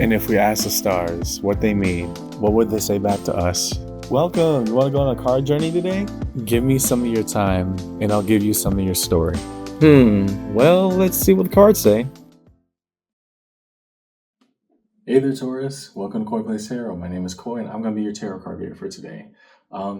And if we ask the stars what they mean, what would they say back to us? Welcome! You want to go on a card journey today? Give me some of your time, and I'll give you some of your story. Well, let's see what the cards say. Hey there, Taurus. Welcome to Koi Plays Tarot. My name is Koi, and I'm going to be your tarot card reader for today.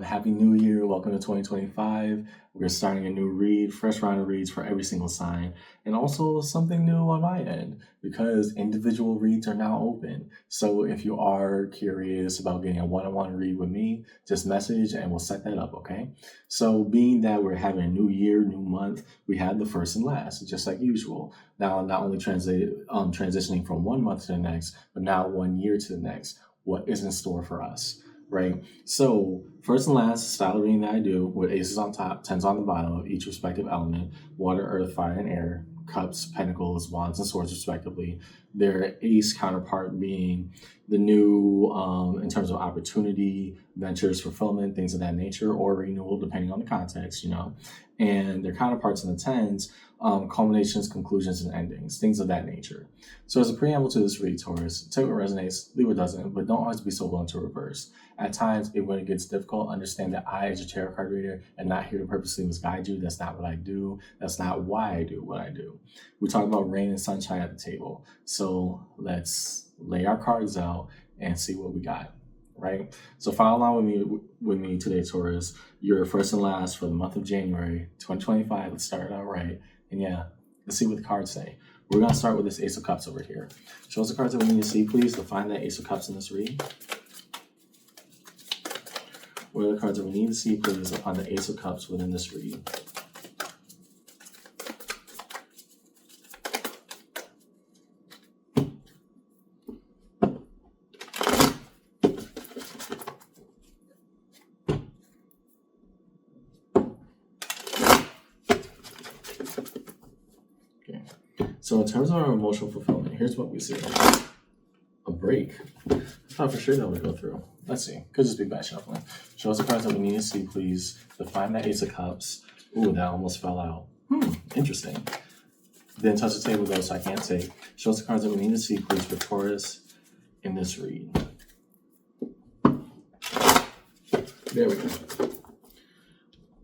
Happy New Year. Welcome to 2025. We're starting a new read, fresh round of reads for every single sign, and also something new on my end because individual reads are now open. So if you are curious about getting a one-on-one read with me, just message and we'll set that up, okay? So being that we're having a new year, new month, we had the first and last, just like usual. Now, not only transitioning from one month to the next, but now 1 year to the next. What is in store for us, right? So first and last style reading that I do with aces on top, tens on the bottom of each respective element: water, earth, fire, and air, cups, pentacles, wands, and swords respectively. Their ace counterpart being the new, in terms of opportunity, ventures, fulfillment, things of that nature, or renewal, depending on the context, and their counterparts in the tens, culminations, conclusions, and endings, things of that nature. So as a preamble to this read, Taurus, take what resonates, leave what doesn't, but don't always be so willing to reverse. At times, when it gets difficult, understand that I, as your tarot card reader, am not here to purposely misguide you. That's not what I do. That's not why I do what I do. We talk about rain and sunshine at the table. So let's lay our cards out and see what we got, right? So follow along with me today, Taurus. You're first and last for the month of January 2025. Let's start it out right. And yeah, let's see what the cards say. We're going to start with this Ace of Cups over here. Show us the cards that we need to see, please, to find that Ace of Cups in this read. What are the cards that we need to see, please, upon the Ace of Cups within this read? Okay. So in terms of our emotional fulfillment, here's what we see. A break. I thought for sure that would go through. Let's see. Could just be bad shuffling. Show us the cards that we need to see, please, to find that Ace of Cups. Ooh, that almost fell out. Interesting. Didn't touch the table though, so I can't take. Show us the cards that we need to see, please, for Taurus in this read. There we go.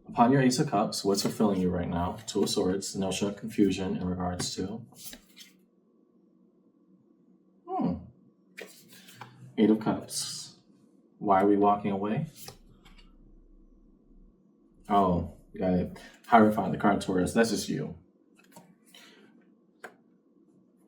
Upon your Ace of Cups, what's fulfilling you right now? Two of Swords, the notion of confusion in regards to. Eight of Cups. Why are we walking away? Oh, got it. Hierophant, the card Taurus. That's just you.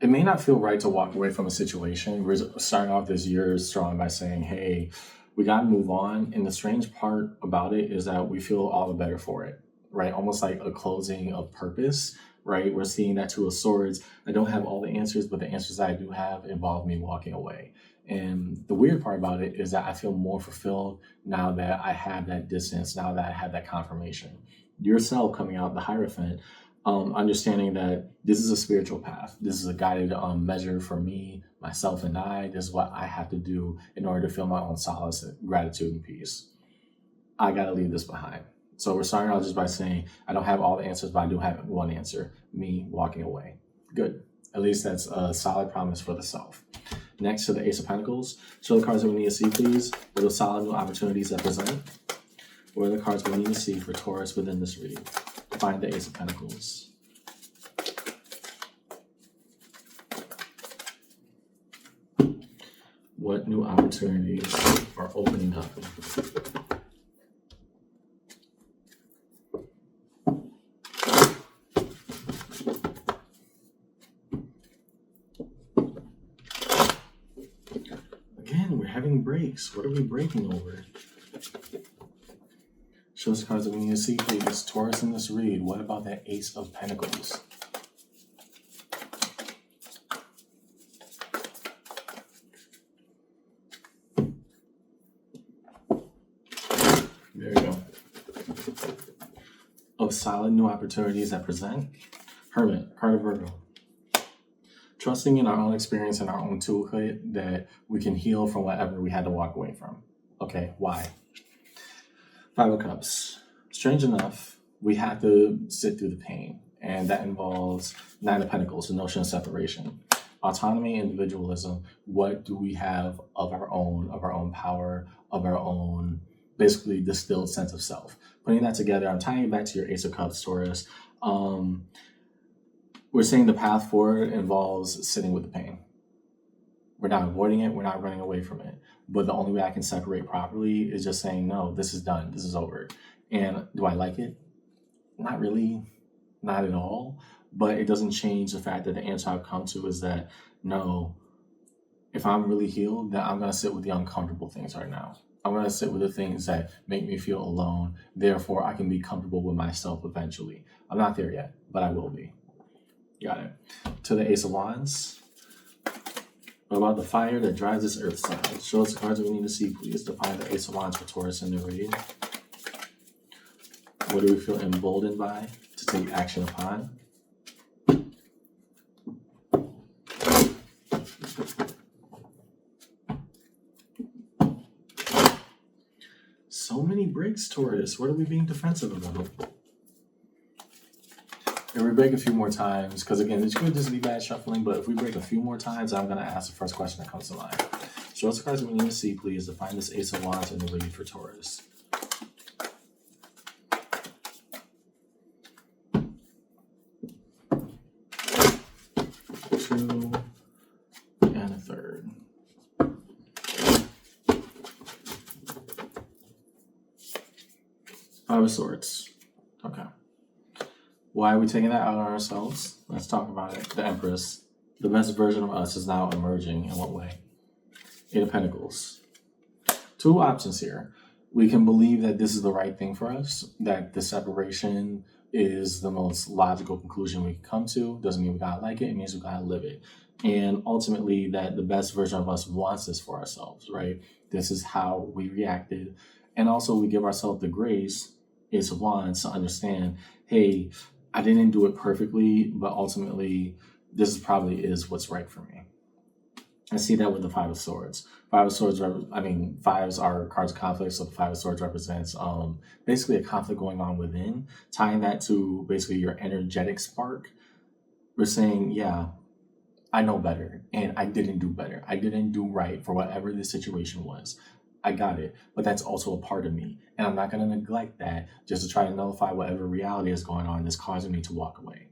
It may not feel right to walk away from a situation. We're starting off this year strong by saying, hey, we got to move on. And the strange part about it is that we feel all the better for it, right? Almost like a closing of purpose, right? We're seeing that Two of Swords. I don't have all the answers, but the answers I do have involve me walking away. And the weird part about it is that I feel more fulfilled now that I have that distance, now that I have that confirmation. Yourself coming out the Hierophant, understanding that this is a spiritual path. This is a guided measure for me, myself, and I. This is what I have to do in order to feel my own solace, gratitude, and peace. I got to leave this behind. So we're starting out just by saying, I don't have all the answers, but I do have one answer, me walking away. Good. At least that's a solid promise for the self. Next to the Ace of Pentacles, show the cards that we need to see, please. What are the solid new opportunities that present? What are the cards we need to see for Taurus within this read? Find the Ace of Pentacles. What new opportunities are opening up? Again, we're having breaks. What are we breaking over? Show us the cards that we need to see, please. Taurus in this read. What about that Ace of Pentacles? There you go. Of solid new opportunities that present. Hermit, card of Virgo. Trusting in our own experience and our own toolkit that we can heal from whatever we had to walk away from. Okay, why? Five of Cups. Strange enough, we have to sit through the pain, and that involves Nine of Pentacles, the notion of separation. Autonomy, individualism. What do we have of our own power, of our own, basically distilled sense of self? Putting that together, I'm tying it back to your Ace of Cups, Taurus. Um, we're saying the path forward involves sitting with the pain. We're not avoiding it. We're not running away from it. But the only way I can separate properly is just saying, no, this is done. This is over. And do I like it? Not really, not at all. But it doesn't change the fact that the answer I've come to is that, no, if I'm really healed, then I'm going to sit with the uncomfortable things right now. I'm going to sit with the things that make me feel alone. Therefore, I can be comfortable with myself eventually. I'm not there yet, but I will be. Got it. To the Ace of Wands. What about the fire that drives this earth sign? Show us the cards that we need to see, please. Define the Ace of Wands for Taurus in the read. What do we feel emboldened by to take action upon? So many breaks, Taurus. What are we being defensive about? And we break a few more times, because again, it could just be bad shuffling, but if we break a few more times, I'm going to ask the first question that comes to mind. Show us the cards that we need to see, please, to find this Ace of Wands in the read for Taurus. Two and a third. Five of Swords. Okay. Why are we taking that out on ourselves? Let's talk about it. The Empress. The best version of us is now emerging. In what way? Eight of Pentacles. Two options here. We can believe that this is the right thing for us, that the separation is the most logical conclusion we can come to. Doesn't mean we gotta like it. It means we gotta live it. And ultimately that the best version of us wants this for ourselves, right? This is how we reacted. And also we give ourselves the grace, Ace of Wands, to understand, hey, I didn't do it perfectly, but ultimately this is probably is what's right for me. I see that with the Five of Swords. Five of Swords, fives are cards of conflict, so the Five of Swords represents basically a conflict going on within. Tying that to basically your energetic spark, we're saying, yeah, I know better, and I didn't do better. I didn't do right for whatever the situation was. I got it, but that's also a part of me, and I'm not going to neglect that just to try to nullify whatever reality is going on that's causing me to walk away.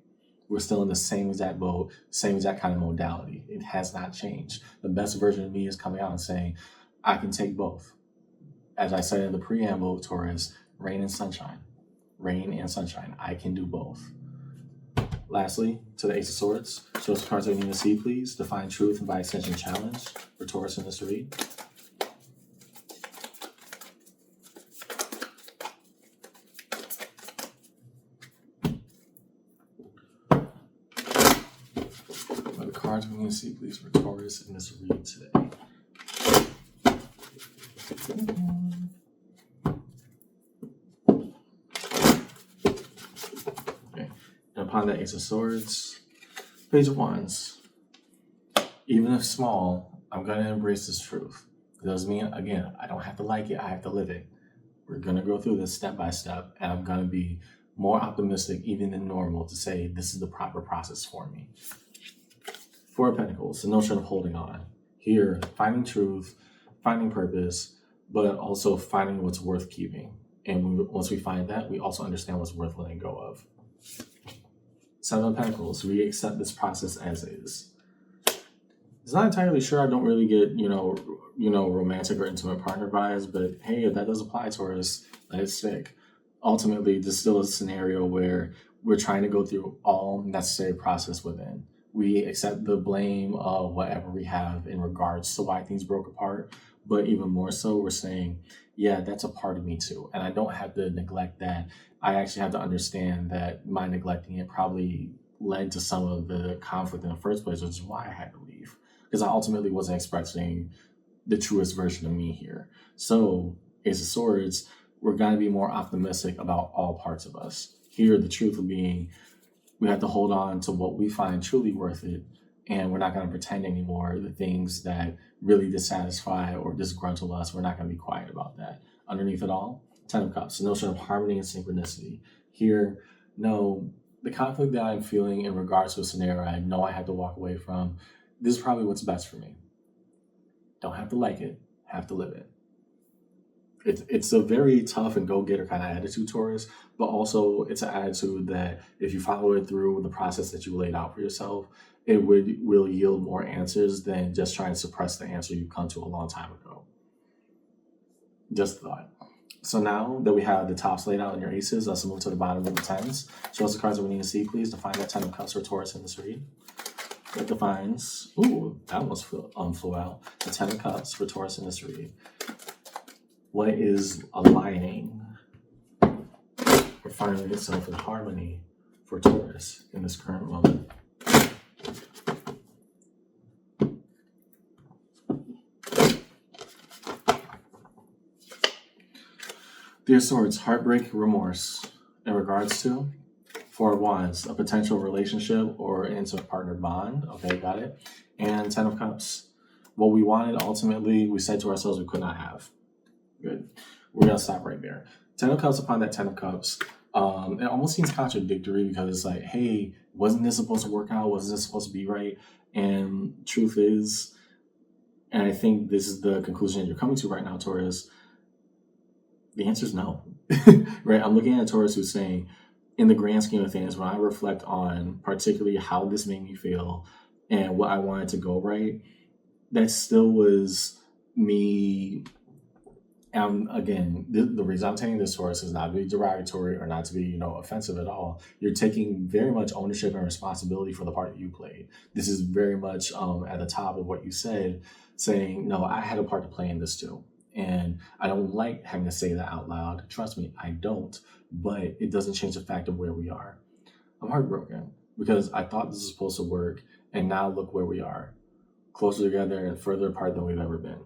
We're still in the same exact boat, same exact kind of modality. It has not changed. The best version of me is coming out and saying, I can take both. As I said in the preamble, Taurus, rain and sunshine. Rain and sunshine. I can do both. Lastly, to the Ace of Swords. Show us the cards that we need to see, please. Define truth and by extension challenge for Taurus in this read. Cards we need to see, please, for Taurus in this read today. Okay. And upon the Ace of Swords, Page of Wands. Even if small, I'm going to embrace this truth. It doesn't mean, again, I don't have to like it. I have to live it. We're going to go through this step by step, and I'm going to be more optimistic even than normal to say this is the proper process for me. Four of Pentacles, the notion of holding on. Here, finding truth, finding purpose, but also finding what's worth keeping. And once we find that, we also understand what's worth letting go of. Seven of Pentacles, we accept this process as is. It's not entirely sure. I don't really get, romantic or intimate partner vibes, but hey, if that does apply to us, let it stick. Ultimately, this is still a scenario where we're trying to go through all necessary process within. We accept the blame of whatever we have in regards to why things broke apart. But even more so, we're saying, yeah, that's a part of me too. And I don't have to neglect that. I actually have to understand that my neglecting it probably led to some of the conflict in the first place, which is why I had to leave. Because I ultimately wasn't expressing the truest version of me here. So, Ace of Swords, we're going to be more optimistic about all parts of us. Here, the truth of being, we have to hold on to what we find truly worth it, and we're not going to pretend anymore the things that really dissatisfy or disgruntle us. We're not going to be quiet about that. Underneath it all, Ten of Cups, the notion of harmony and synchronicity. Here, no, the conflict that I'm feeling in regards to a scenario I know I had to walk away from, this is probably what's best for me. Don't have to like it, have to live it. It's a very tough and go getter kind of attitude, Taurus, but also it's an attitude that if you follow it through with the process that you laid out for yourself, it will yield more answers than just trying to suppress the answer you come to a long time ago. Just a thought. So now that we have the tops laid out in your aces, let's move to the bottom of the tens. Show us the cards that we need to see, please. Define that 10 of cups for Taurus in this read. That defines, ooh, that almost flew out. The 10 of cups for Taurus in this read. What is aligning or finding itself in harmony for Taurus in this current moment? Three of Swords, heartbreak, remorse. In regards to Four of Wands, a potential relationship or intimate partner bond. Okay, got it. And 10 of Cups, what we wanted ultimately, we said to ourselves we could not have. Good. We're going to stop right there. 10 of Cups upon that 10 of Cups. It almost seems contradictory because it's like, hey, wasn't this supposed to work out? Wasn't this supposed to be right? And truth is, and I think this is the conclusion that you're coming to right now, Taurus, the answer is no. Right? I'm looking at Taurus who's saying, in the grand scheme of things, when I reflect on particularly how this made me feel and what I wanted to go right, that still was me. Again, the reason I'm taking this, Taurus, is not to be derogatory or not to be, offensive at all. You're taking very much ownership and responsibility for the part that you played. This is very much at the top of what you said, saying, no, I had a part to play in this too. And I don't like having to say that out loud. Trust me, I don't. But it doesn't change the fact of where we are. I'm heartbroken because I thought this was supposed to work. And now look where we are. Closer together and further apart than we've ever been.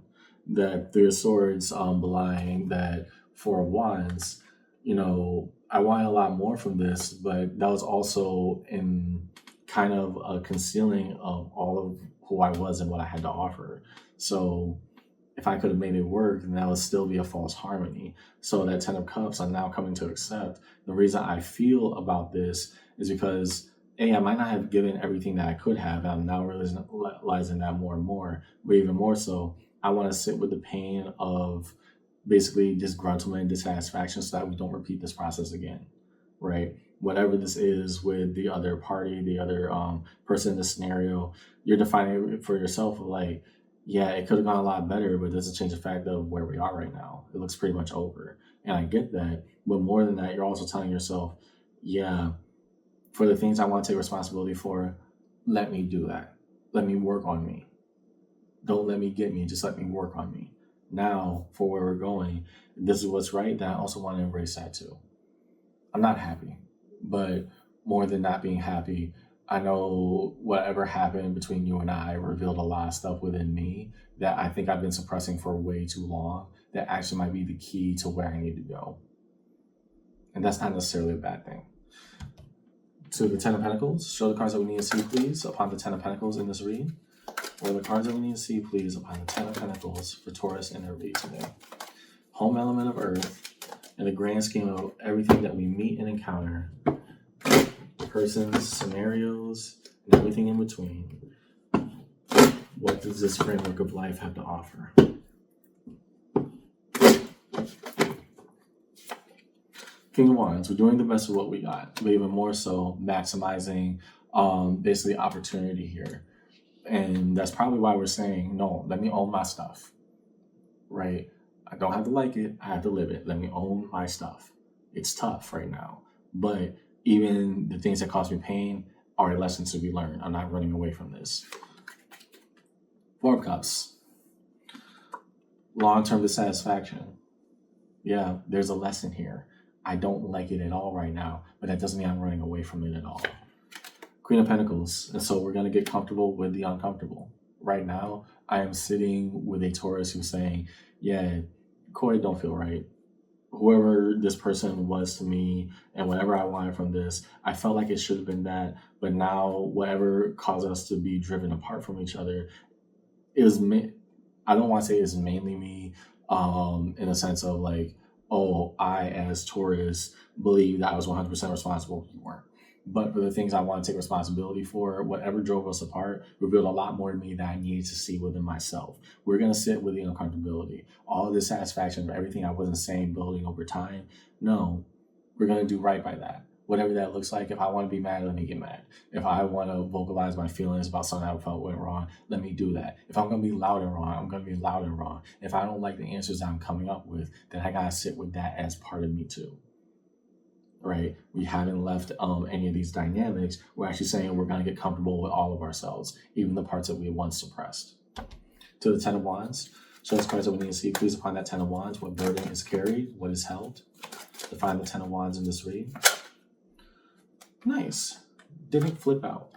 That Three of Swords belying that Four of Wands, I wanted a lot more from this, but that was also in kind of a concealing of all of who I was and what I had to offer. So if I could have made it work, then that would still be a false harmony. So that 10 of Cups I'm now coming to accept. The reason I feel about this is because I might not have given everything that I could have, and I'm now realizing that more and more, but even more so, I want to sit with the pain of basically disgruntlement and dissatisfaction so that we don't repeat this process again, right? Whatever this is with the other party, the other person in the scenario, you're defining it for yourself like, yeah, it could have gone a lot better, but it doesn't change the fact of where we are right now. It looks pretty much over. And I get that. But more than that, you're also telling yourself, yeah, for the things I want to take responsibility for, let me do that. Let me work on me. Don't let me get me, just let me work on me. Now, for where we're going, this is what's right, then I also want to embrace that too. I'm not happy, but more than not being happy, I know whatever happened between you and I revealed a lot of stuff within me that I think I've been suppressing for way too long that actually might be the key to where I need to go. And that's not necessarily a bad thing. To the 10 of Pentacles, show the cards that we need to see, please, upon the 10 of Pentacles in this read. Or the cards that we need to see, please, upon the 10 of Pentacles for Taurus in their read today. Home element of Earth, in the grand scheme of everything that we meet and encounter, persons, scenarios, and everything in between. What does this framework of life have to offer? King of Wands, we're doing the best of what we got, but even more so, maximizing basically opportunity here. And that's probably why we're saying, no, let me own my stuff, right? I don't have to like it. I have to live it. Let me own my stuff. It's tough right now, but even the things that cause me pain are lessons to be learned. I'm not running away from this. Four of Cups, long-term dissatisfaction. Yeah, there's a lesson here. I don't like it at all right now, but that doesn't mean I'm running away from it at all. Queen of Pentacles, and so we're going to get comfortable with the uncomfortable. Right now, I am sitting with a Taurus who's saying, yeah, Coy, don't feel right. Whoever this person was to me and whatever I wanted from this, I felt like it should have been that, but now whatever caused us to be driven apart from each other is me. I don't want to say it's mainly me in a sense of like, oh, I as Taurus believe that I was 100% responsible. You weren't. But for the things I want to take responsibility for, whatever drove us apart revealed a lot more to me that I needed to see within myself. We're going to sit with the uncomfortability, all of the satisfaction of everything I wasn't saying building over time. No, we're going to do right by that. Whatever that looks like. If I want to be mad, let me get mad. If I want to vocalize my feelings about something I felt went wrong, let me do that. If I'm going to be loud and wrong, I'm going to be loud and wrong. If I don't like the answers I'm coming up with, then I got to sit with that as part of me too. Right? We haven't left any of these dynamics. We're actually saying we're going to get comfortable with all of ourselves, even the parts that we once suppressed. To the Ten of Wands, show us cards that we need to see. Please upon that Ten of Wands, what burden is carried, what is held. Define the Ten of Wands in this read. Nice. Didn't flip out.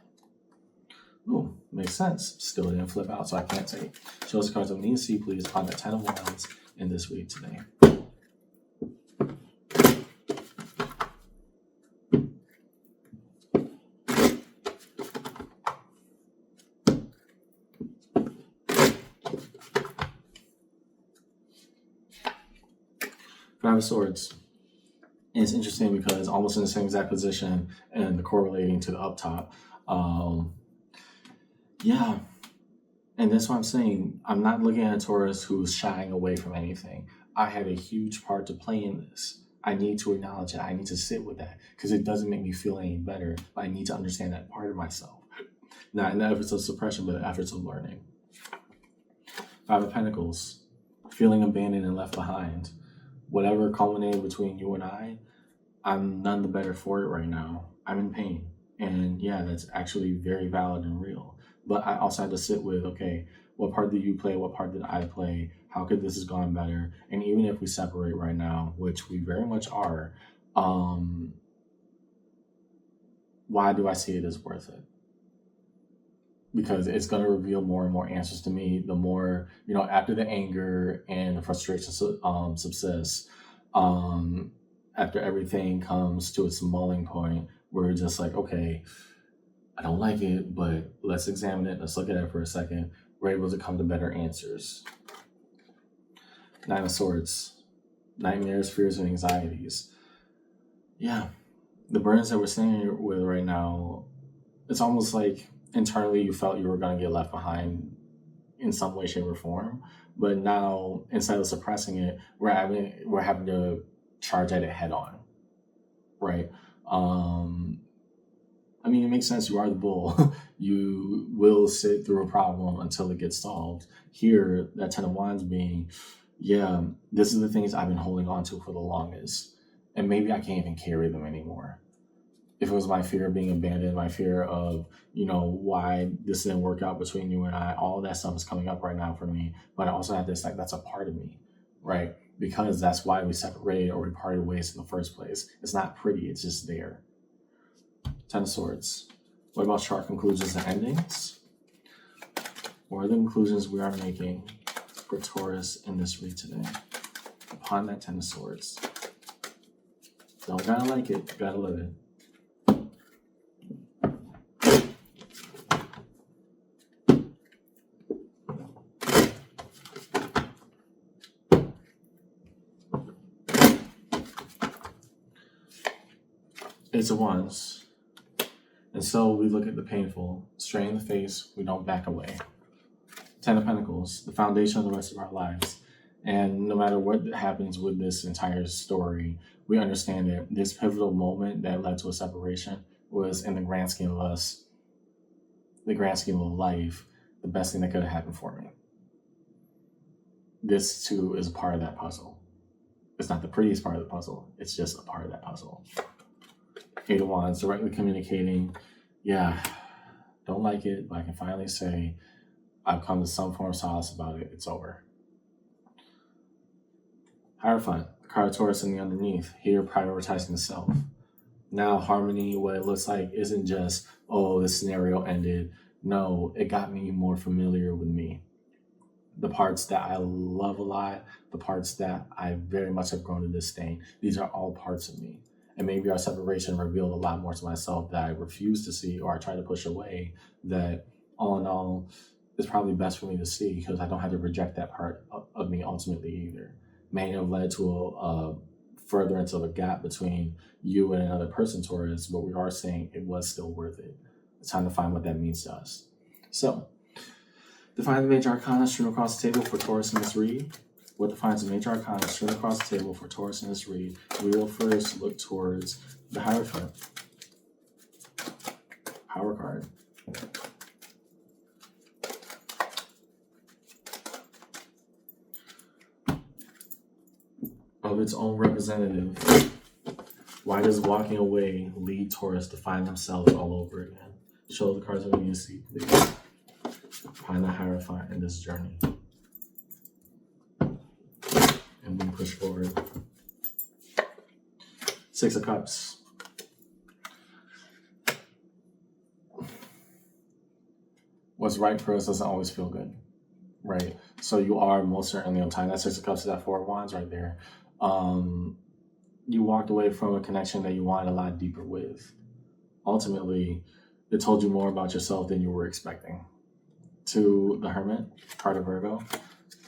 Ooh, makes sense. Still didn't flip out, so I can't take. Show us the cards that we need to see, please, upon that Ten of Wands in this read today. Five of Swords. And it's interesting because almost in the same exact position and correlating to the up top. Yeah. And that's what I'm saying. I'm not looking at a Taurus who's shying away from anything. I had a huge part to play in this. I need to acknowledge it. I need to sit with that because it doesn't make me feel any better. But I need to understand that part of myself. Not in the efforts of suppression, but the efforts of learning. Five of Pentacles. Feeling abandoned and left behind. Whatever culminated between you and I'm none the better for it right now. I'm in pain. And yeah, that's actually very valid and real. But I also had to sit with, okay, what part did you play? What part did I play? How could this have gone better? And even if we separate right now, which we very much are, why do I see it as worth it? Because it's going to reveal more and more answers to me. The more, after the anger and the frustration subsists, after everything comes to its mulling point, we're just like, okay, I don't like it, but let's examine it. Let's look at it for a second. We're able to come to better answers. Nine of Swords. Nightmares, fears, and anxieties. Yeah. The burdens that we're sitting with right now, it's almost like internally you felt you were going to get left behind in some way, shape, or form. But now, instead of suppressing it, we're having to charge at it head on. Right? It makes sense. You are the bull. You will sit through a problem until it gets solved. Here, that Ten of Wands being, yeah, this is the things I've been holding on to for the longest. And maybe I can't even carry them anymore. If it was my fear of being abandoned, my fear of, why this didn't work out between you and I, all that stuff is coming up right now for me. But I also have this, that's a part of me, right? Because that's why we separated or we parted ways in the first place. It's not pretty, it's just there. Ten of Swords. What about sharp conclusions and endings? What are the conclusions we are making for Taurus in this read today? Upon that Ten of Swords. Don't gotta like it, gotta live it. Ace of Wands. And so we look at the painful, straight in the face, we don't back away. Ten of Pentacles, the foundation of the rest of our lives. And no matter what happens with this entire story, we understand that this pivotal moment that led to a separation was, in the grand scheme of us, the grand scheme of life, the best thing that could have happened for me. This too is a part of that puzzle. It's not the prettiest part of the puzzle, it's just a part of that puzzle. Eight of Wands, directly communicating, yeah, don't like it, but I can finally say I've come to some form of solace about it. It's over. Hierophant, the card of Taurus in the underneath, here prioritizing the self. Now harmony, what it looks like isn't just, oh, this scenario ended. No, it got me more familiar with me. The parts that I love a lot, the parts that I very much have grown to disdain, these are all parts of me. And maybe our separation revealed a lot more to myself that I refuse to see or I try to push away, that all in all, it's probably best for me to see because I don't have to reject that part of me ultimately either. May have led to further into the gap between you and another person, Taurus, but we are saying it was still worth it. It's time to find what that means to us. So, define the major arcana strewn across the table for Taurus in this read. What defines the major arcana strewn across the table for Taurus in this read? We will first look towards the Hierophant power card. Of its own representative, why does walking away lead Taurus to find themselves all over again? Show the cards that we need to see, please. Find the Hierophant in this journey. And we push forward. Six of Cups. What's right for us doesn't always feel good, right? So you are most certainly on time. That Six of Cups is that Four of Wands right there. You walked away from a connection that you wanted a lot deeper with. Ultimately, it told you more about yourself than you were expecting. To the Hermit, card of Virgo,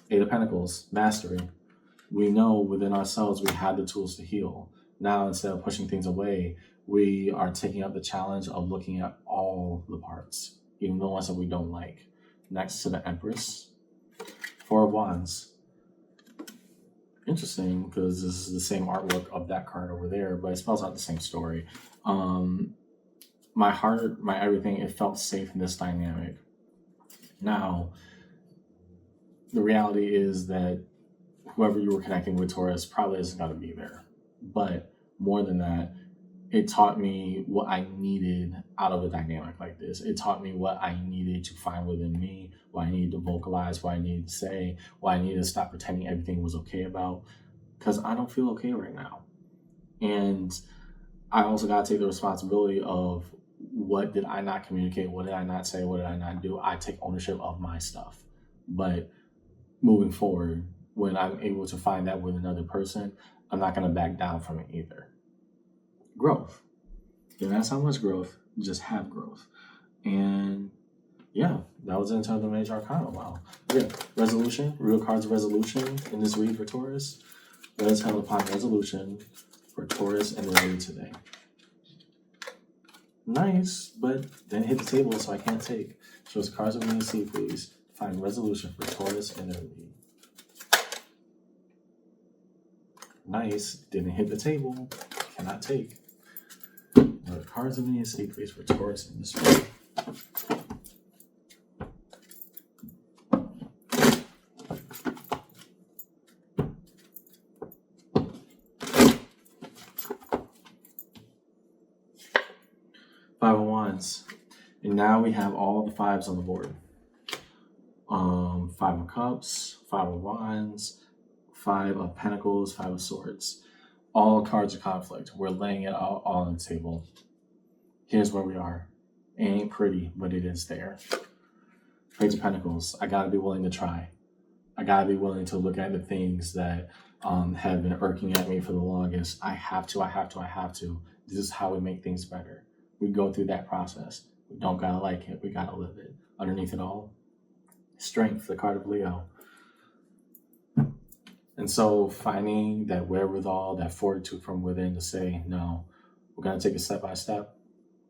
Eight of Pentacles, mastery. We know within ourselves we have the tools to heal. Now, instead of pushing things away, we are taking up the challenge of looking at all the parts, even the ones that we don't like. Next to the Empress, Four of Wands. Interesting, because this is the same artwork of that card over there, but it spells out the same story. My heart, my everything, it felt safe in this dynamic. Now, the reality is that whoever you were connecting with, Taurus, probably isn't going to be there. But more than that, it taught me what I needed out of a dynamic like this. It taught me what I needed to find within me, what I needed to vocalize, what I needed to say, what I needed to stop pretending everything was okay about, because I don't feel okay right now. And I also got to take the responsibility of what did I not communicate, what did I not say, what did I not do. I take ownership of my stuff. But moving forward, when I'm able to find that with another person, I'm not going to back down from it either. Growth. Don't ask how much growth, just have growth. And yeah, that was into the major arcana. Wow. Yeah, resolution, real cards resolution in this read for Taurus. Let us held upon resolution for Taurus in the read today. Nice, but then hit the table, so I can't take. Show us the cards that we need to see, please. Find resolution for Taurus in the read. Nice, didn't hit the table, cannot take. The cards that we need to see, please, for Taurus in this read. Five of Wands. And now we have all the fives on the board. Five of Cups, Five of Wands, Five of Pentacles, Five of Swords. All cards of conflict. We're laying it all on the table. Here's where we are. It ain't pretty, but it is there. Page of Pentacles. I gotta be willing to try. I gotta be willing to look at the things that have been irking at me for the longest. I have to. This is how we make things better. We go through that process. We don't gotta like it. We gotta live it. Underneath it all, strength, the card of Leo. And so finding that wherewithal, that fortitude from within to say, no, we're gonna take it step by step.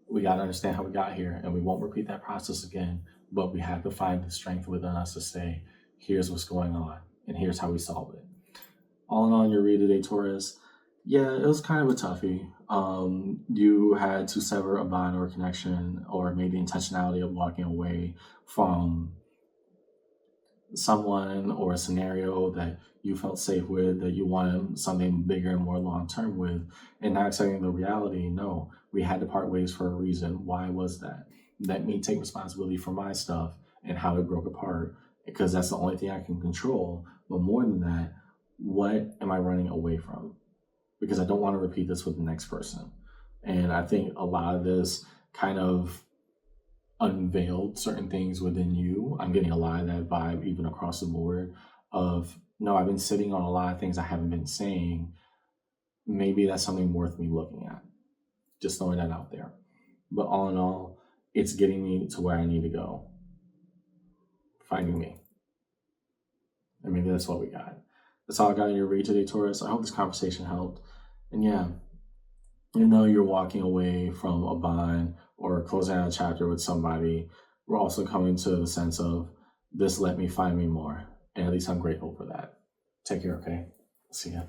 We gotta understand how we got here, and we won't repeat that process again, but we have to find the strength within us to say, here's what's going on, and here's how we solve it. All in all, in your read today, Taurus, yeah, it was kind of a toughie. You had to sever a bond or a connection, or made the intentionality of walking away from someone or a scenario that you felt safe with, that you wanted something bigger and more long-term with, and not accepting the reality. No, we had to part ways for a reason. Why was that? Let me take responsibility for my stuff and how it broke apart, because that's the only thing I can control. But more than that, what am I running away from? Because I don't want to repeat this with the next person. And I think a lot of this kind of unveiled certain things within you. I'm getting a lot of that vibe even across the board of, no, I've been sitting on a lot of things I haven't been saying. Maybe that's something worth me looking at. Just throwing that out there. But all in all, it's getting me to where I need to go. Finding me. And maybe that's what we got. That's all I got in your read today, Taurus. I hope this conversation helped. And yeah, you know, you're walking away from a bond or closing out a chapter with somebody. We're also coming to the sense of this let me find me more. And at least I'm grateful for that. Take care, okay? See ya.